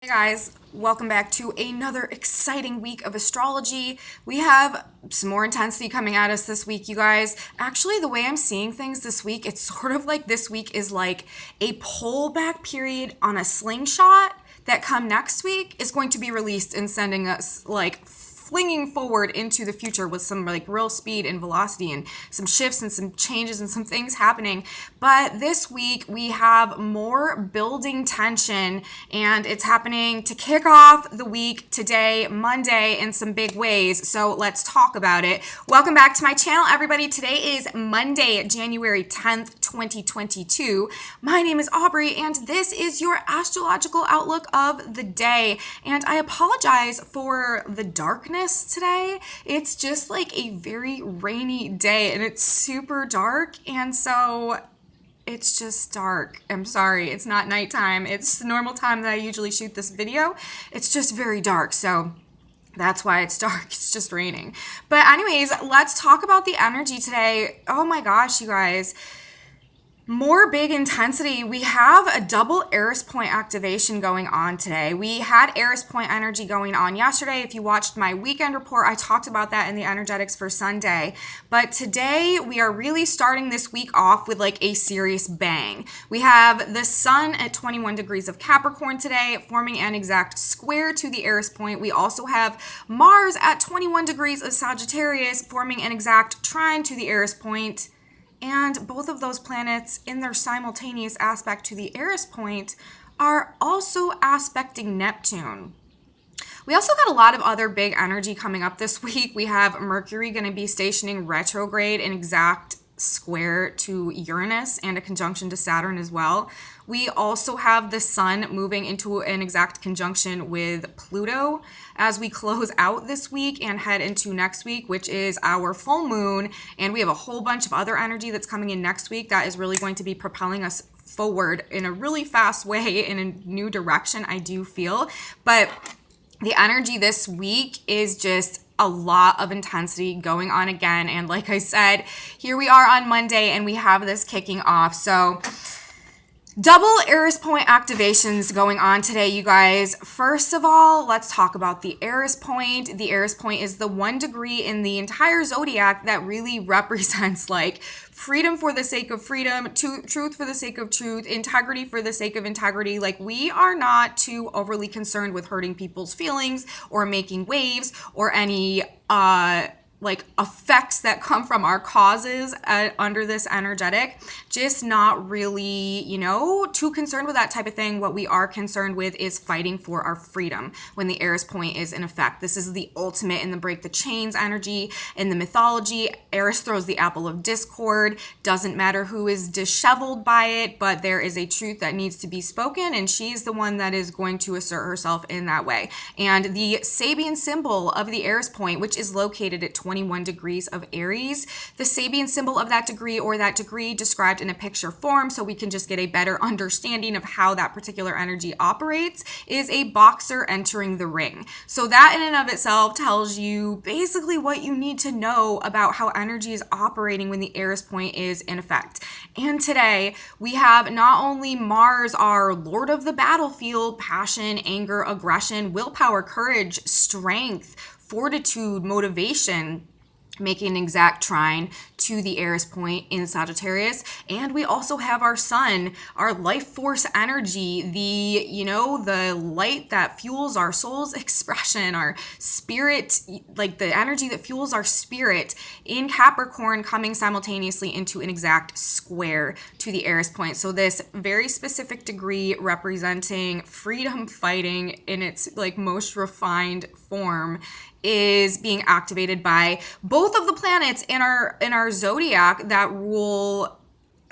Hey guys, welcome back to another exciting week of astrology. We have some more intensity coming at us this week, you guys. Actually, the way I'm seeing things this week, it's sort of like this week is like a pullback period on a slingshot that come next week is going to be released and sending us like flinging forward into the future with some like real speed and velocity and some shifts and some changes and some things happening. But this week we have more building tension, and it's happening to kick off the week today, Monday, in some big ways. So let's talk about it. Welcome back to my channel, everybody. Today is Monday, January 10th, 2022. My name is Aubrey, and this is your astrological outlook of the day. And I apologize for the darkness today. It's just like a very rainy day, and it's super dark, and so it's just dark. I'm sorry, it's not nighttime. It's the normal time that I usually shoot this video. It's just very dark, so that's why it's dark. It's just raining. But anyways, let's talk about the energy today. Oh my gosh, you guys. More big intensity. We have a double Eris Point activation going on today. We had Eris Point energy going on yesterday. If you watched my weekend report, I talked about that in the energetics for Sunday. But today we are really starting this week off with like a serious bang. We have the sun at 21 degrees of Capricorn today, forming an exact square to the Eris Point. We also have Mars at 21 degrees of Sagittarius, forming an exact trine to the Eris Point. And both of those planets in their simultaneous aspect to the Eris Point are also aspecting Neptune. We also got a lot of other big energy coming up this week. We have Mercury going to be stationing retrograde in exact square to Uranus and a conjunction to Saturn as well. We also have the sun moving into an exact conjunction with Pluto as we close out this week and head into next week, which is our full moon. And we have a whole bunch of other energy that's coming in next week that is really going to be propelling us forward in a really fast way in a new direction, I do feel. But the energy this week is just a lot of intensity going on again. And like I said, here we are on Monday and we have this kicking off. So double Eris Point activations going on today, you guys. First of all, let's talk about the Eris Point. The Eris Point is the 1 degree in the entire zodiac that really represents like freedom for the sake of freedom, truth for the sake of truth, integrity for the sake of integrity. Like, we are not too overly concerned with hurting people's feelings or making waves or any like effects that come from our causes under this energetic. Just not really, too concerned with that type of thing. What we are concerned with is fighting for our freedom when the Eris Point is in effect. This is the ultimate in the break the chains energy. In the mythology, Eris throws the apple of discord. Doesn't matter who is disheveled by it, but there is a truth that needs to be spoken, and she's the one that is going to assert herself in that way. And the Sabian symbol of the Eris Point, which is located at 21 degrees of Aries, the Sabian symbol of that degree, or that degree described in a picture form so we can just get a better understanding of how that particular energy operates, is a boxer entering the ring. So that in and of itself tells you basically what you need to know about how energy is operating when the Eris Point is in effect. And today we have not only Mars, our lord of the battlefield, passion, anger, aggression, willpower, courage, strength, fortitude, motivation, making an exact trine to the Eris Point in Sagittarius. And we also have our sun, our life force energy, the light that fuels our soul's expression, our spirit, like the energy that fuels our spirit in Capricorn, coming simultaneously into an exact square to the Eris Point. So this very specific degree representing freedom fighting in its like most refined form is being activated by both of the planets in our zodiac that rule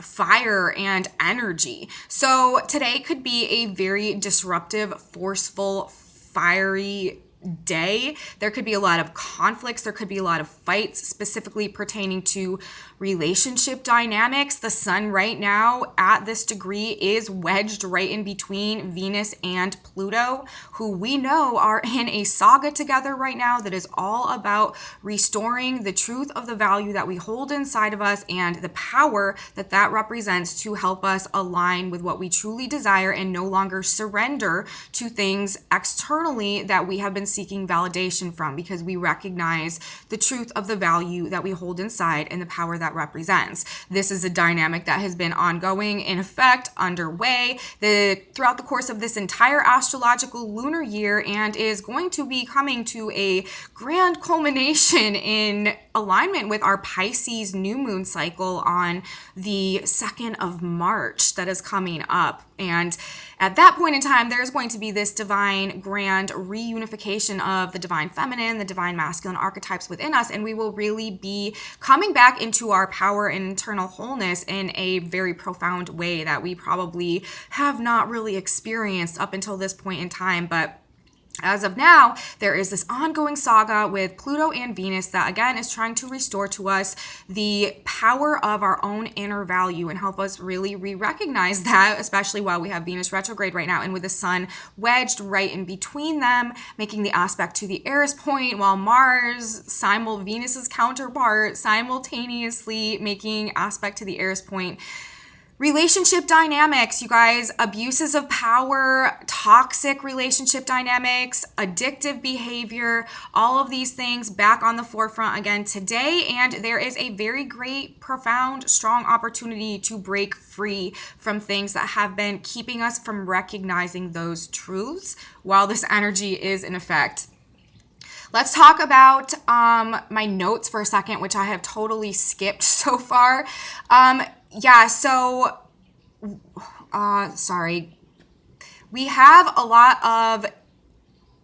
fire and energy. So today could be a very disruptive, forceful, fiery day. There could be a lot of conflicts. There could be a lot of fights, specifically pertaining to relationship dynamics. The sun right now at this degree is wedged right in between Venus and Pluto, who we know are in a saga together right now that is all about restoring the truth of the value that we hold inside of us and the power that that represents to help us align with what we truly desire and no longer surrender to things externally that we have been seeking validation from, because we recognize the truth of the value that we hold inside and the power that represents. This is a dynamic that has been ongoing, in effect, underway throughout the course of this entire astrological lunar year, and is going to be coming to a grand culmination in alignment with our Pisces new moon cycle on the 2nd of March that is coming up. And at that point in time, there's going to be this divine grand reunification of the divine feminine, the divine masculine archetypes within us, and we will really be coming back into our power and internal wholeness in a very profound way that we probably have not really experienced up until this point in time. But as of now, there is this ongoing saga with Pluto and Venus that, again, is trying to restore to us the power of our own inner value and help us really re-recognize that, especially while we have Venus retrograde right now and with the sun wedged right in between them, making the aspect to the Eris point, while Mars, Venus's counterpart, simultaneously making aspect to the Eris point. Relationship dynamics, you guys, abuses of power, toxic relationship dynamics, addictive behavior, all of these things back on the forefront again today. And there is a very great, profound, strong opportunity to break free from things that have been keeping us from recognizing those truths while this energy is in effect. Let's talk about my notes for a second, which I have totally skipped so far. Sorry. We have a lot of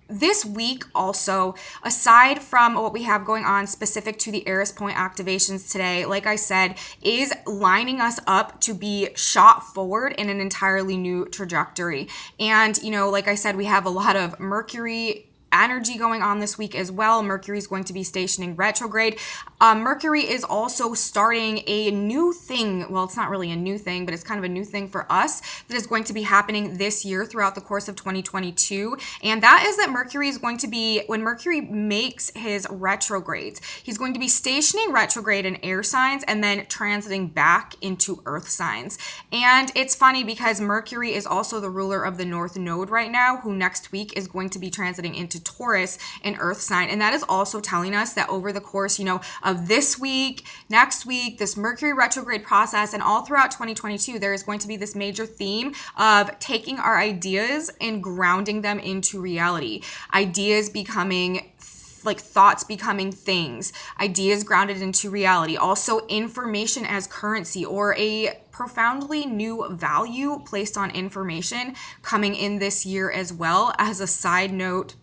this week also, aside from what we have going on specific to the Eris Point activations today, like I said, is lining us up to be shot forward in an entirely new trajectory. And, like I said, we have a lot of Mercury energy going on this week as well. Mercury is going to be stationing retrograde. Mercury is also starting a new thing. Well, it's not really a new thing, but it's kind of a new thing for us that is going to be happening this year throughout the course of 2022. And that is that Mercury is going to be, when Mercury makes his retrogrades, he's going to be stationing retrograde in air signs and then transiting back into earth signs. And it's funny because Mercury is also the ruler of the North Node right now, who next week is going to be transiting into Taurus, an earth sign. And that is also telling us that over the course, of this week, next week, this Mercury retrograde process, and all throughout 2022, there is going to be this major theme of taking our ideas and grounding them into reality. Ideas becoming thoughts becoming things, ideas grounded into reality. Also, information as currency, or a profoundly new value placed on information coming in this year as well. As a side note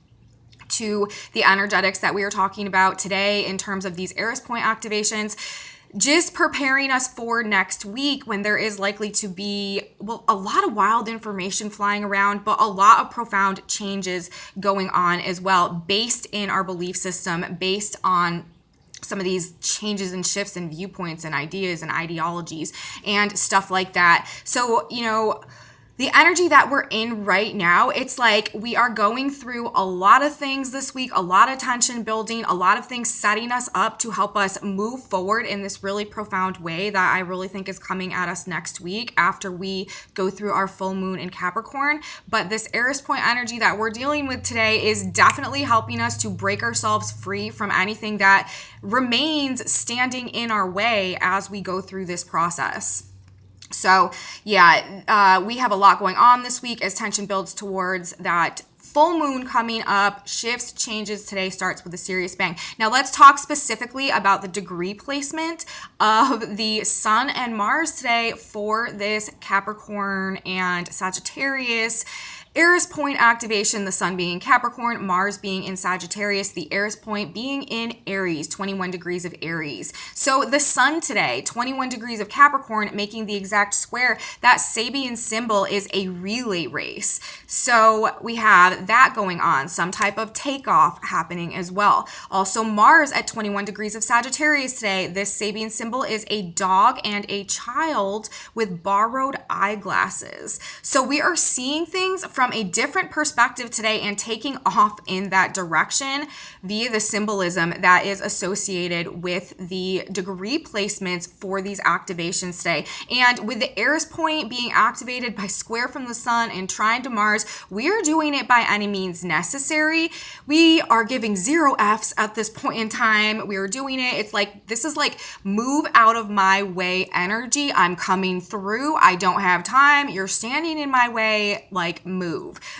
to the energetics that we are talking about today in terms of these Eris Point activations, just preparing us for next week when there is likely to be, a lot of wild information flying around, but a lot of profound changes going on as well, based in our belief system, based on some of these changes and shifts in viewpoints and ideas and ideologies and stuff like that. So, the energy that we're in right now, it's like we are going through a lot of things this week, a lot of tension building, a lot of things setting us up to help us move forward in this really profound way that I really think is coming at us next week after we go through our full moon in Capricorn. But this Eris Point energy that we're dealing with today is definitely helping us to break ourselves free from anything that remains standing in our way as we go through this process. So yeah, we have a lot going on this week as tension builds towards that full moon coming up. Shifts, changes today, starts with a serious bang. Now let's talk specifically about the degree placement of the Sun and Mars today for this Capricorn and Sagittarius Eris Point activation, the sun being in Capricorn, Mars being in Sagittarius, the Eris Point being in Aries, 21 degrees of Aries. So the sun today, 21 degrees of Capricorn, making the exact square. That Sabian symbol is a relay race. So we have that going on, some type of takeoff happening as well. Also Mars at 21 degrees of Sagittarius today. This Sabian symbol is a dog and a child with borrowed eyeglasses. So we are seeing things from a different perspective today and taking off in that direction via the symbolism that is associated with the degree placements for these activations today. And with the Eris Point being activated by square from the sun and trine to Mars, we are doing it by any means necessary. We are giving 0 Fs at this point in time. We are doing it. It's like, this is like move out of my way energy. I'm coming through. I don't have time. You're standing in my way. Like, move.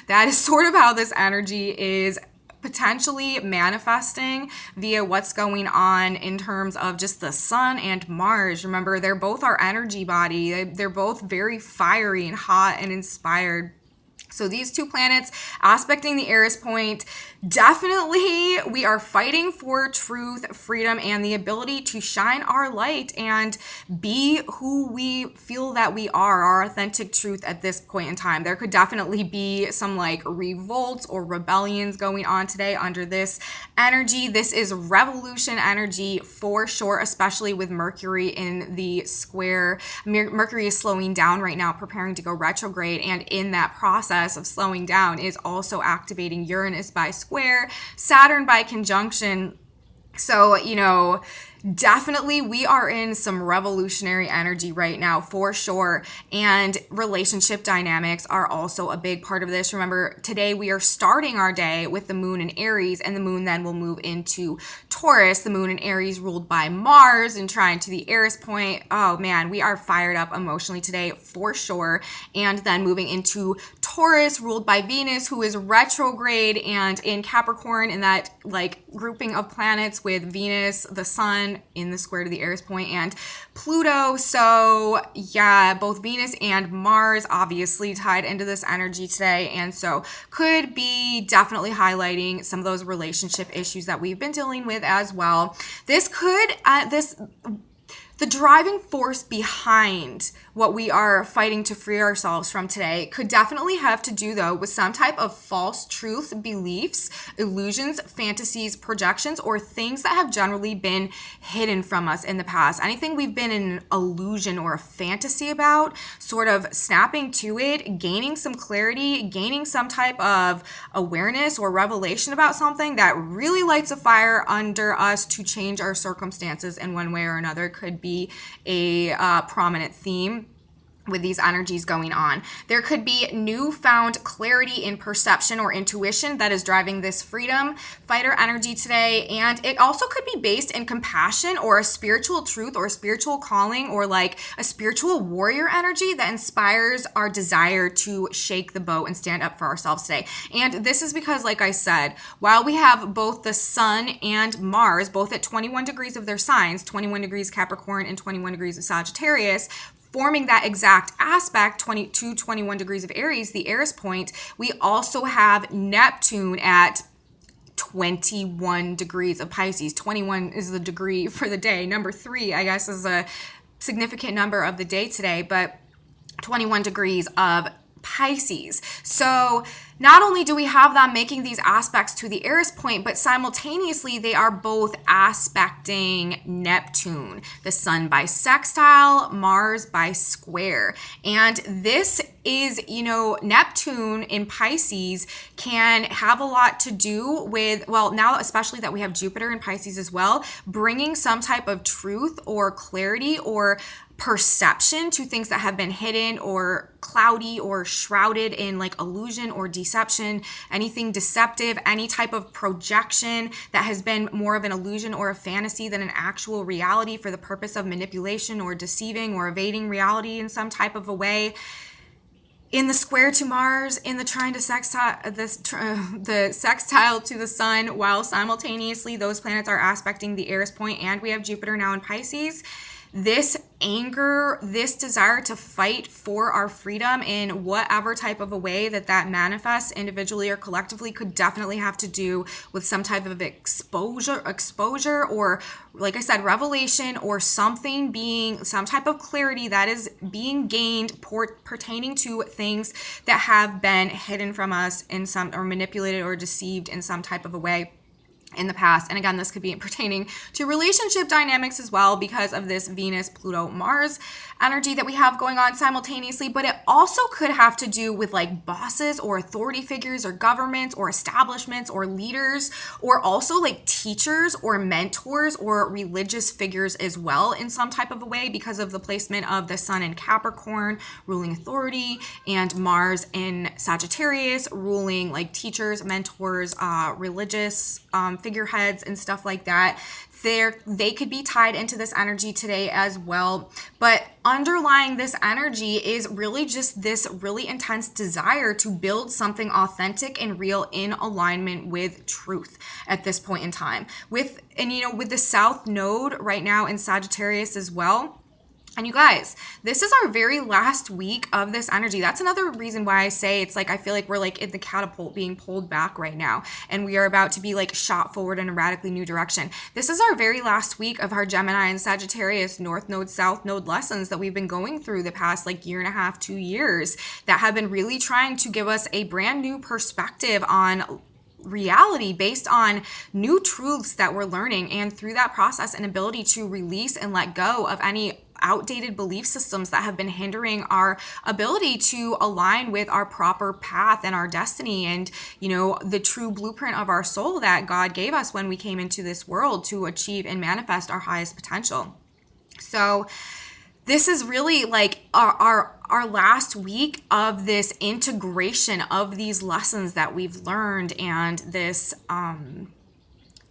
That is sort of how this energy is potentially manifesting via what's going on in terms of just the sun and Mars. Remember, they're both our energy body. They're both very fiery and hot and inspired. So these two planets aspecting the Eris Point, definitely we are fighting for truth, freedom, and the ability to shine our light and be who we feel that we are, our authentic truth at this point in time. There could definitely be some like revolts or rebellions going on today under this energy. This is revolution energy for sure, especially with Mercury in the square. Mercury is slowing down right now, preparing to go retrograde, and in that process of slowing down is also activating Uranus by square, Saturn by conjunction. So, definitely we are in some revolutionary energy right now for sure, and relationship dynamics are also a big part of this. Remember, today we are starting our day with the moon in Aries, and the moon then will move into Taurus. The moon in Aries ruled by Mars and trine to the Eris Point. Oh man, we are fired up emotionally today for sure. And then moving into Taurus ruled by Venus, who is retrograde and in Capricorn, in that like grouping of planets with Venus, the sun in the square to the Eris Point, and Pluto. So yeah, both Venus and Mars obviously tied into this energy today, and so could be definitely highlighting some of those relationship issues that we've been dealing with as well. This could the driving force behind what we are fighting to free ourselves from today could definitely have to do, though, with some type of false truth, beliefs, illusions, fantasies, projections, or things that have generally been hidden from us in the past. Anything we've been in an illusion or a fantasy about, sort of snapping to it, gaining some clarity, gaining some type of awareness or revelation about something that really lights a fire under us to change our circumstances in one way or another could be a prominent theme with these energies going on. There could be newfound clarity in perception or intuition that is driving this freedom fighter energy today. And it also could be based in compassion or a spiritual truth or a spiritual calling or like a spiritual warrior energy that inspires our desire to shake the boat and stand up for ourselves today. And this is because, like I said, while we have both the sun and Mars, both at 21 degrees of their signs, 21 degrees Capricorn and 21 degrees of Sagittarius, forming that exact aspect, 21 degrees of Aries, the Eris Point, we also have Neptune at 21 degrees of Pisces. 21 is the degree for the day. Number 3, I guess, is a significant number of the day today, but 21 degrees of Pisces. So not only do we have them making these aspects to the Eris Point, but simultaneously they are both aspecting Neptune, the sun by sextile, Mars by square. And this is, Neptune in Pisces can have a lot to do with, well, now especially that we have Jupiter in Pisces as well, bringing some type of truth or clarity or perception to things that have been hidden or cloudy or shrouded in like illusion or deception, anything deceptive, any type of projection that has been more of an illusion or a fantasy than an actual reality for the purpose of manipulation or deceiving or evading reality in some type of a way. In the square to Mars, in the trine to sextile, the sextile to the sun, while simultaneously those planets are aspecting the Eris Point, and we have Jupiter now in Pisces. this anger, this desire to fight for our freedom in whatever type of a way that manifests individually or collectively could definitely have to do with some type of exposure, or like I said, revelation, or something being, some type of clarity that is being gained pertaining to things that have been hidden from us in some, or manipulated or deceived in some type of a way in the past. And again, this could be pertaining to relationship dynamics as well because of this Venus, Pluto, Mars energy that we have going on simultaneously. But it also could have to do with like bosses or authority figures or governments or establishments or leaders, or also like teachers or mentors or religious figures as well in some type of a way because of the placement of the Sun in Capricorn, ruling authority, and Mars in Sagittarius, ruling like teachers, mentors, religious figureheads and stuff like that. They could be tied into this energy today as well. But underlying this energy is really just this really intense desire to build something authentic and real in alignment with truth at this point in time. With the South Node right now in Sagittarius as well. And you guys, this is our very last week of this energy. That's another reason why I say it's like, I feel like we're like in the catapult being pulled back right now. And we are about to be like shot forward in a radically new direction. This is our very last week of our Gemini and Sagittarius North Node, South Node lessons that we've been going through the past like year and a half, 2 years, that have been really trying to give us a brand new perspective on reality based on new truths that we're learning, and through that process an ability to release and let go of any outdated belief systems that have been hindering our ability to align with our proper path and our destiny and, the true blueprint of our soul that God gave us when we came into this world to achieve and manifest our highest potential. So this is really like our last week of this integration of these lessons that we've learned, and this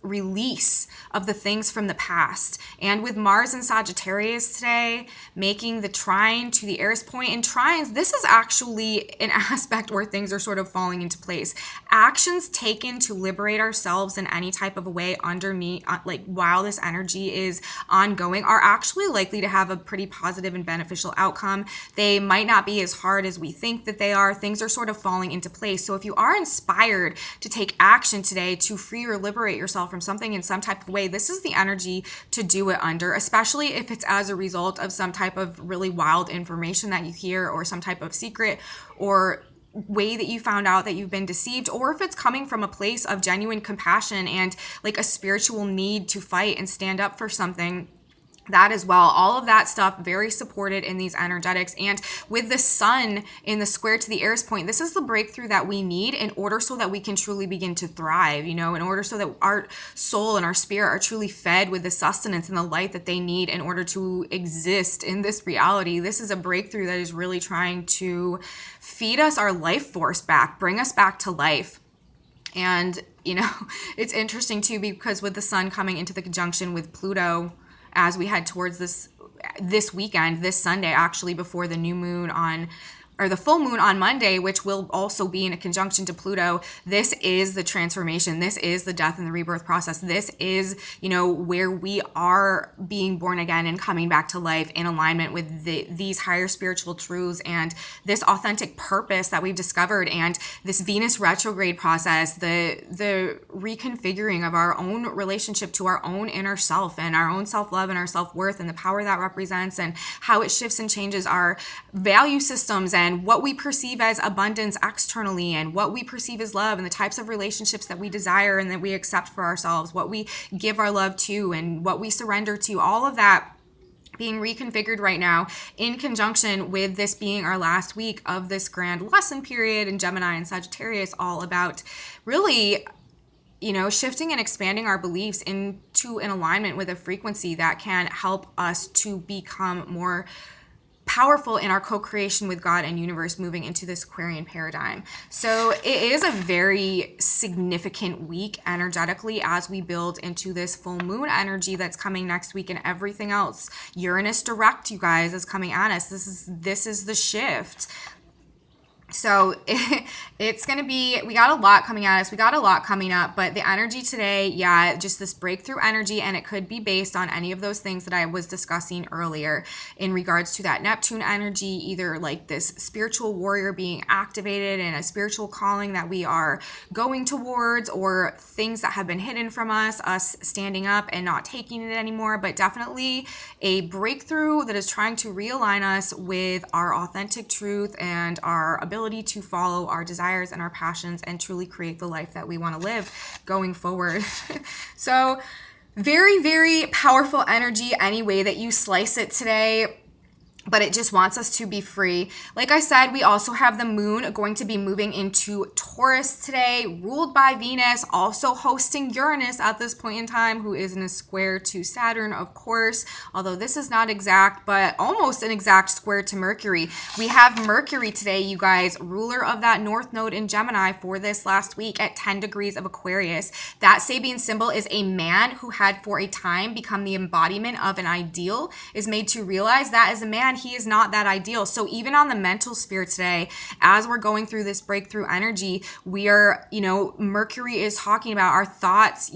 release of the things from the past. And with Mars and Sagittarius today making the trine to the Eris Point, and trines, this is actually an aspect where things are sort of falling into place. Actions taken to liberate ourselves in any type of a way underneath, like while this energy is ongoing, are actually likely to have a pretty positive and beneficial outcome. They might not be as hard as we think that they are. Things are sort of falling into place. So if you are inspired to take action today to free or liberate yourself from something in some type of way, this is the energy to do it under, especially if it's as a result of some type of really wild information that you hear, or some type of secret or way that you found out that you've been deceived, or if it's coming from a place of genuine compassion and like a spiritual need to fight and stand up for something. That as well, all of that stuff very supported in these energetics. And with the Sun in the square to the Eris Point, this is the breakthrough that we need in order so that we can truly begin to thrive, in order so that our soul and our spirit are truly fed with the sustenance and the light that they need in order to exist in this reality. This is a breakthrough that is really trying to feed us our life force back, bring us back to life. And, it's interesting too, because with the Sun coming into the conjunction with Pluto as we head towards this weekend, this Sunday, actually, before the new moon or the full moon on Monday, which will also be in a conjunction to Pluto. This is the transformation. This is the death and the rebirth process. This is, where we are being born again and coming back to life in alignment with these higher spiritual truths and this authentic purpose that we've discovered, and this Venus retrograde process, the reconfiguring of our own relationship to our own inner self and our own self-love and our self-worth and the power that represents, and how it shifts and changes our value systems and what we perceive as abundance externally, and what we perceive as love, and the types of relationships that we desire and that we accept for ourselves, what we give our love to and what we surrender to, all of that being reconfigured right now in conjunction with this being our last week of this grand lesson period in Gemini and Sagittarius, all about really shifting and expanding our beliefs into an alignment with a frequency that can help us to become more powerful in our co-creation with God and universe, moving into this Aquarian paradigm. So it is a very significant week energetically as we build into this full moon energy that's coming next week, and everything else. Uranus direct, you guys, is coming at us. This is the shift. So it's going to be, we got a lot coming at us. We got a lot coming up, but the energy today, yeah, just this breakthrough energy. And it could be based on any of those things that I was discussing earlier in regards to that Neptune energy, either like this spiritual warrior being activated and a spiritual calling that we are going towards, or things that have been hidden from us standing up and not taking it anymore. But definitely a breakthrough that is trying to realign us with our authentic truth and our ability to follow our desires and our passions and truly create the life that we want to live going forward. So very, very powerful energy any way that you slice it today. But it just wants us to be free. Like I said, we also have the moon going to be moving into Taurus today, ruled by Venus, also hosting Uranus at this point in time, who is in a square to Saturn, of course, although this is not exact, but almost an exact square to Mercury. We have Mercury today, you guys, ruler of that North Node in Gemini for this last week at 10 degrees of Aquarius. That Sabian symbol is a man who had for a time become the embodiment of an ideal, is made to realize that as a man, he is not that ideal. So even on the mental sphere today, as we're going through this breakthrough energy, we are, Mercury is talking about our thoughts,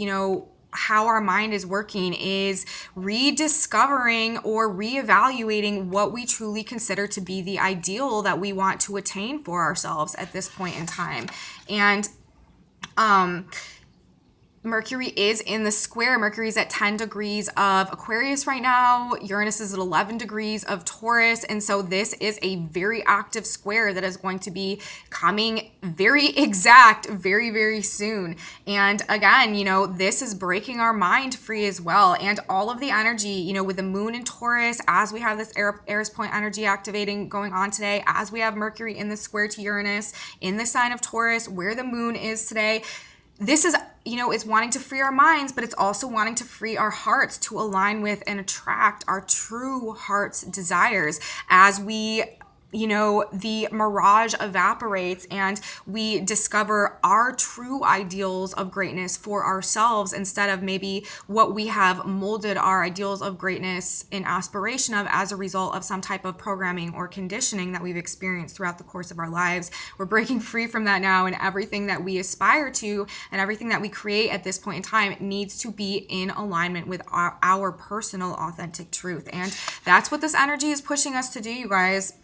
how our mind is working, is rediscovering or reevaluating what we truly consider to be the ideal that we want to attain for ourselves at this point in time. And Mercury is in the square. Mercury's at 10 degrees of Aquarius right now. Uranus is at 11 degrees of Taurus. And so this is a very active square that is going to be coming very exact very, very soon. And again, this is breaking our mind free as well. And all of the energy, with the moon in Taurus, as we have this Eris Point energy activating going on today, as we have Mercury in the square to Uranus in the sign of Taurus, where the moon is today, this is, it's wanting to free our minds, but it's also wanting to free our hearts to align with and attract our true heart's desires as we the mirage evaporates and we discover our true ideals of greatness for ourselves instead of maybe what we have molded our ideals of greatness in aspiration of as a result of some type of programming or conditioning that we've experienced throughout the course of our lives. We're breaking free from that now, and everything that we aspire to and everything that we create at this point in time needs to be in alignment with our personal authentic truth. And that's what this energy is pushing us to do, you guys.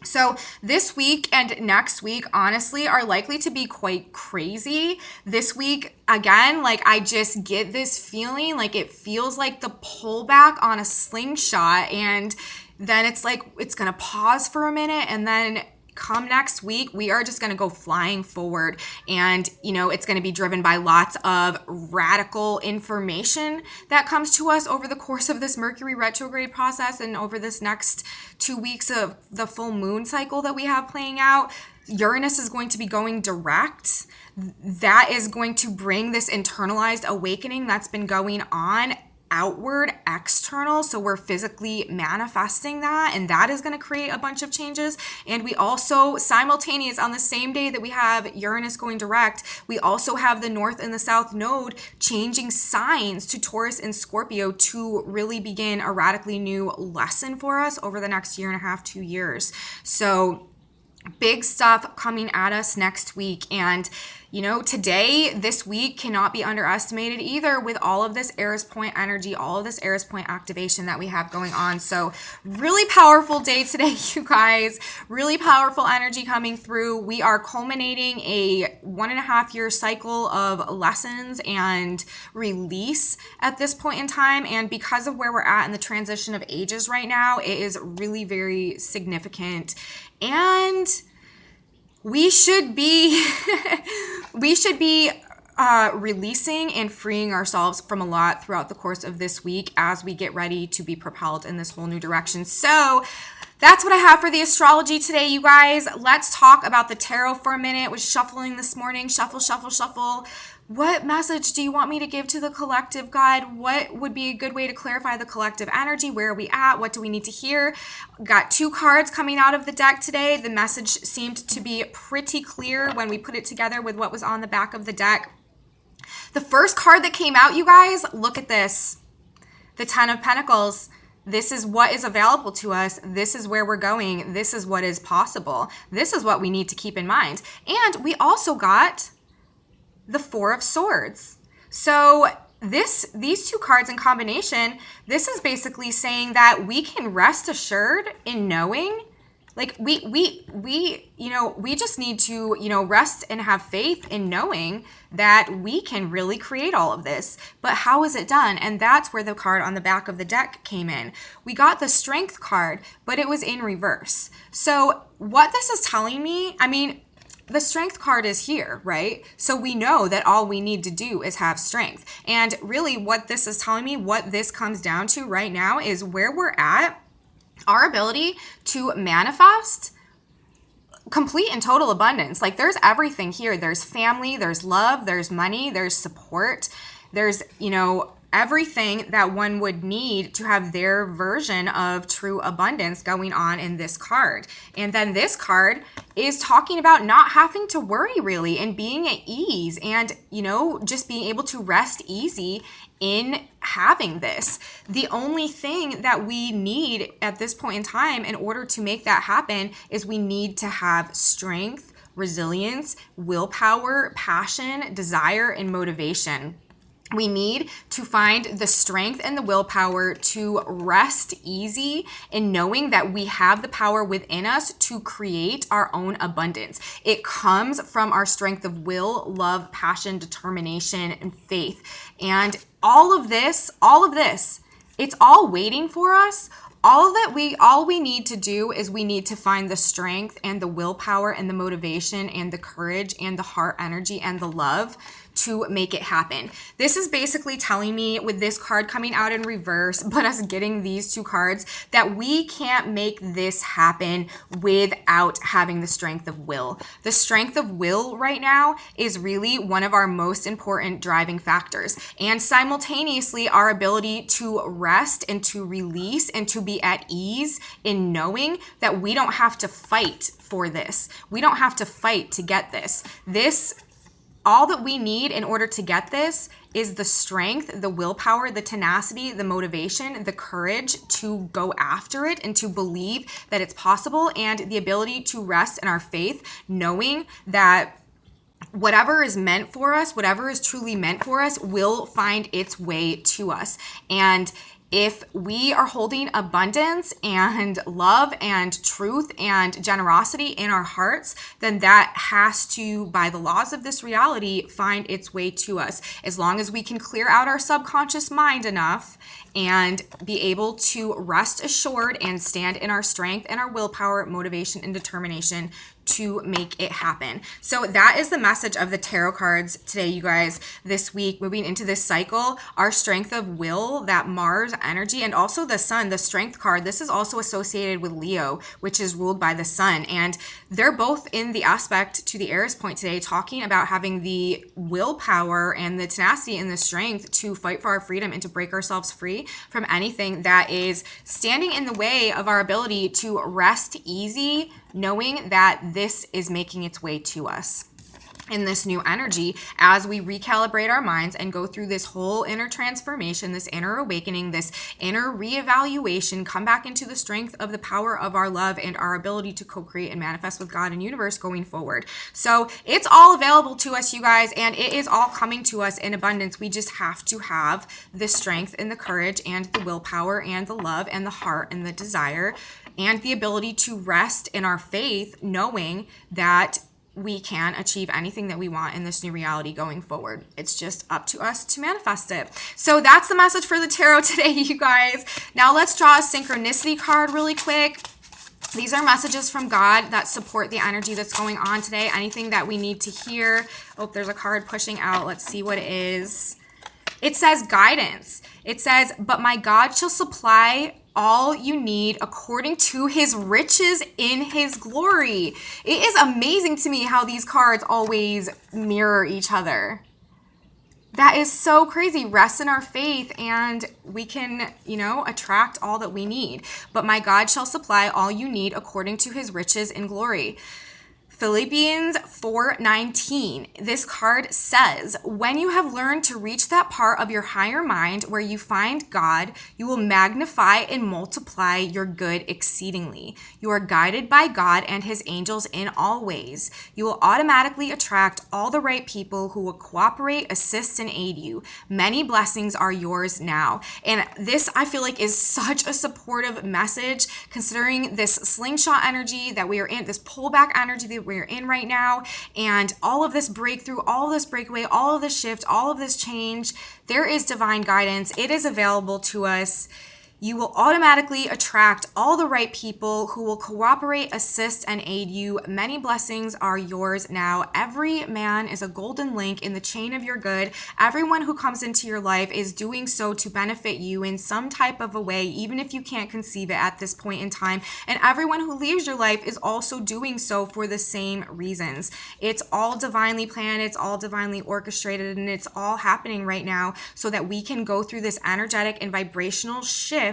So this week and next week, honestly, are likely to be quite crazy. This week, again, I just get this feeling it feels like the pullback on a slingshot, and then it's it's going to pause for a minute, and then come next week, we are just going to go flying forward. And, it's going to be driven by lots of radical information that comes to us over the course of this Mercury retrograde process and over this next 2 weeks of the full moon cycle that we have playing out. Uranus is going to be going direct. That is going to bring this internalized awakening that's been going on outward, external. So we're physically manifesting that, and that is going to create a bunch of changes. And we also, simultaneous, on the same day that we have Uranus going direct, we also have the North and the South Node changing signs to Taurus and Scorpio to really begin a radically new lesson for us over the next 1.5 to 2 years. So big stuff coming at us next week. And today, this week cannot be underestimated either with all of this Eris Point energy, all of this Eris Point activation that we have going on. So really powerful day today, you guys. Really powerful energy coming through. We are culminating a 1.5 year cycle of lessons and release at this point in time. And because of where we're at in the transition of ages right now, it is really very significant. And we should be releasing and freeing ourselves from a lot throughout the course of this week as we get ready to be propelled in this whole new direction. So that's what I have for the astrology today, you guys. Let's talk about the tarot for a minute. I was shuffling this morning. Shuffle, shuffle, shuffle. What message do you want me to give to the collective, God? What would be a good way to clarify the collective energy? Where are we at? What do we need to hear? Got 2 cards coming out of the deck today. The message seemed to be pretty clear when we put it together with what was on the back of the deck. The first card that came out, you guys, look at this. The 10 of Pentacles. This is what is available to us. This is where we're going. This is what is possible. This is what we need to keep in mind. And we also got the Four of Swords. So these two cards in combination, this is basically saying that we can rest assured in knowing, like we just need to, rest and have faith in knowing that we can really create all of this. But how is it done? And that's where the card on the back of the deck came in. We got the Strength card, but it was in reverse. So what this is telling me, the Strength card is here, right? So we know that all we need to do is have strength. And really what this is telling me, what this comes down to right now is where we're at, our ability to manifest complete and total abundance. Like there's everything here. There's family, there's love, there's money, there's support, there's, everything that one would need to have their version of true abundance going on in this card. And then this card is talking about not having to worry really and being at ease and, just being able to rest easy in having this. The only thing that we need at this point in time in order to make that happen is we need to have strength, resilience, willpower, passion, desire, and motivation. We need to find the strength and the willpower to rest easy in knowing that we have the power within us to create our own abundance. It comes from our strength of will, love, passion, determination, and faith. And all of this, it's all waiting for us. All we need to do is we need to find the strength and the willpower and the motivation and the courage and the heart energy and the love to make it happen. This is basically telling me with this card coming out in reverse, but us getting these two cards, that we can't make this happen without having the strength of will. The strength of will right now is really one of our most important driving factors. And simultaneously, our ability to rest and to release and to be at ease in knowing that we don't have to fight for this. We don't have to fight to get this. All that we need in order to get this is the strength, the willpower, the tenacity, the motivation, the courage to go after it and to believe that it's possible, and the ability to rest in our faith, knowing that whatever is meant for us, whatever is truly meant for us, will find its way to us. And if we are holding abundance and love and truth and generosity in our hearts, then that has to, by the laws of this reality, find its way to us. As long as we can clear out our subconscious mind enough and be able to rest assured and stand in our strength and our willpower, motivation, and determination to make it happen. So that is the message of the tarot cards today, you guys. This week, moving into this cycle, our strength of will, that Mars energy, and also the sun, the Strength card, this is also associated with Leo, which is ruled by the sun. And they're both in the aspect to the Eris point today, talking about having the willpower and the tenacity and the strength to fight for our freedom and to break ourselves free from anything that is standing in the way of our ability to rest easy, knowing that this is making its way to us in this new energy as we recalibrate our minds and go through this whole inner transformation, this inner awakening, this inner reevaluation, come back into the strength of the power of our love and our ability to co-create and manifest with God and universe going forward. So it's all available to us, you guys, and it is all coming to us in abundance. We just have to have the strength and the courage and the willpower and the love and the heart and the desire and the ability to rest in our faith, knowing that we can achieve anything that we want in this new reality going forward. It's just up to us to manifest it. So that's the message for the tarot today, you guys. Now let's draw a synchronicity card really quick. These are messages from God that support the energy that's going on today. Anything that we need to hear. Oh, there's a card pushing out. Let's see what it is. It says guidance. It says, but my God shall supply all you need according to his riches in his glory. It is amazing to me how these cards always mirror each other. That is so crazy. Rest in our faith and we can, attract all that we need. But my God shall supply all you need according to his riches in glory. Philippians 4:19. This card says, when you have learned to reach that part of your higher mind where you find God, you will magnify and multiply your good exceedingly. You are guided by God and his angels in all ways. You will automatically attract all the right people who will cooperate, assist, and aid you. Many blessings are yours now. And this, I feel like, is such a supportive message considering this slingshot energy that we are in, this pullback energy that we're in right now, and all of this breakthrough, all of this breakaway, all of this shift, all of this change. There is divine guidance. It is available to us. You will automatically attract all the right people who will cooperate, assist, and aid you. Many blessings are yours now. Every man is a golden link in the chain of your good. Everyone who comes into your life is doing so to benefit you in some type of a way, even if you can't conceive it at this point in time. And everyone who leaves your life is also doing so for the same reasons. It's all divinely planned, it's all divinely orchestrated, and it's all happening right now so that we can go through this energetic and vibrational shift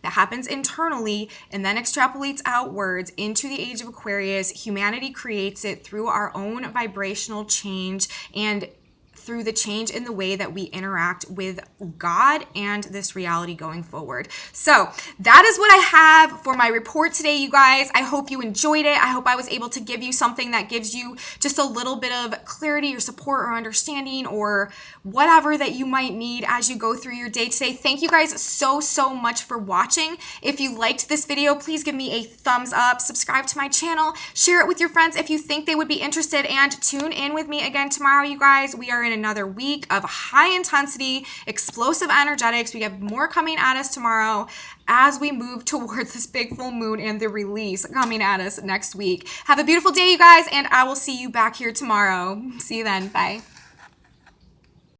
that happens internally and then extrapolates outwards into the age of Aquarius. Humanity creates it through our own vibrational change and through the change in the way that we interact with God and this reality going forward. So that is what I have for my report today, you guys. I hope you enjoyed it. I hope I was able to give you something that gives you just a little bit of clarity or support or understanding or whatever that you might need as you go through your day today. Thank you guys so much for watching. If you liked this video, please give me a thumbs up, subscribe to my channel, share it with your friends if you think they would be interested, and tune in with me again tomorrow, you guys. We are in another week of high intensity, explosive energetics. We have more coming at us tomorrow as we move towards this big full moon and the release coming at us next week. Have a beautiful day, you guys, and I will see you back here tomorrow. See you then. Bye.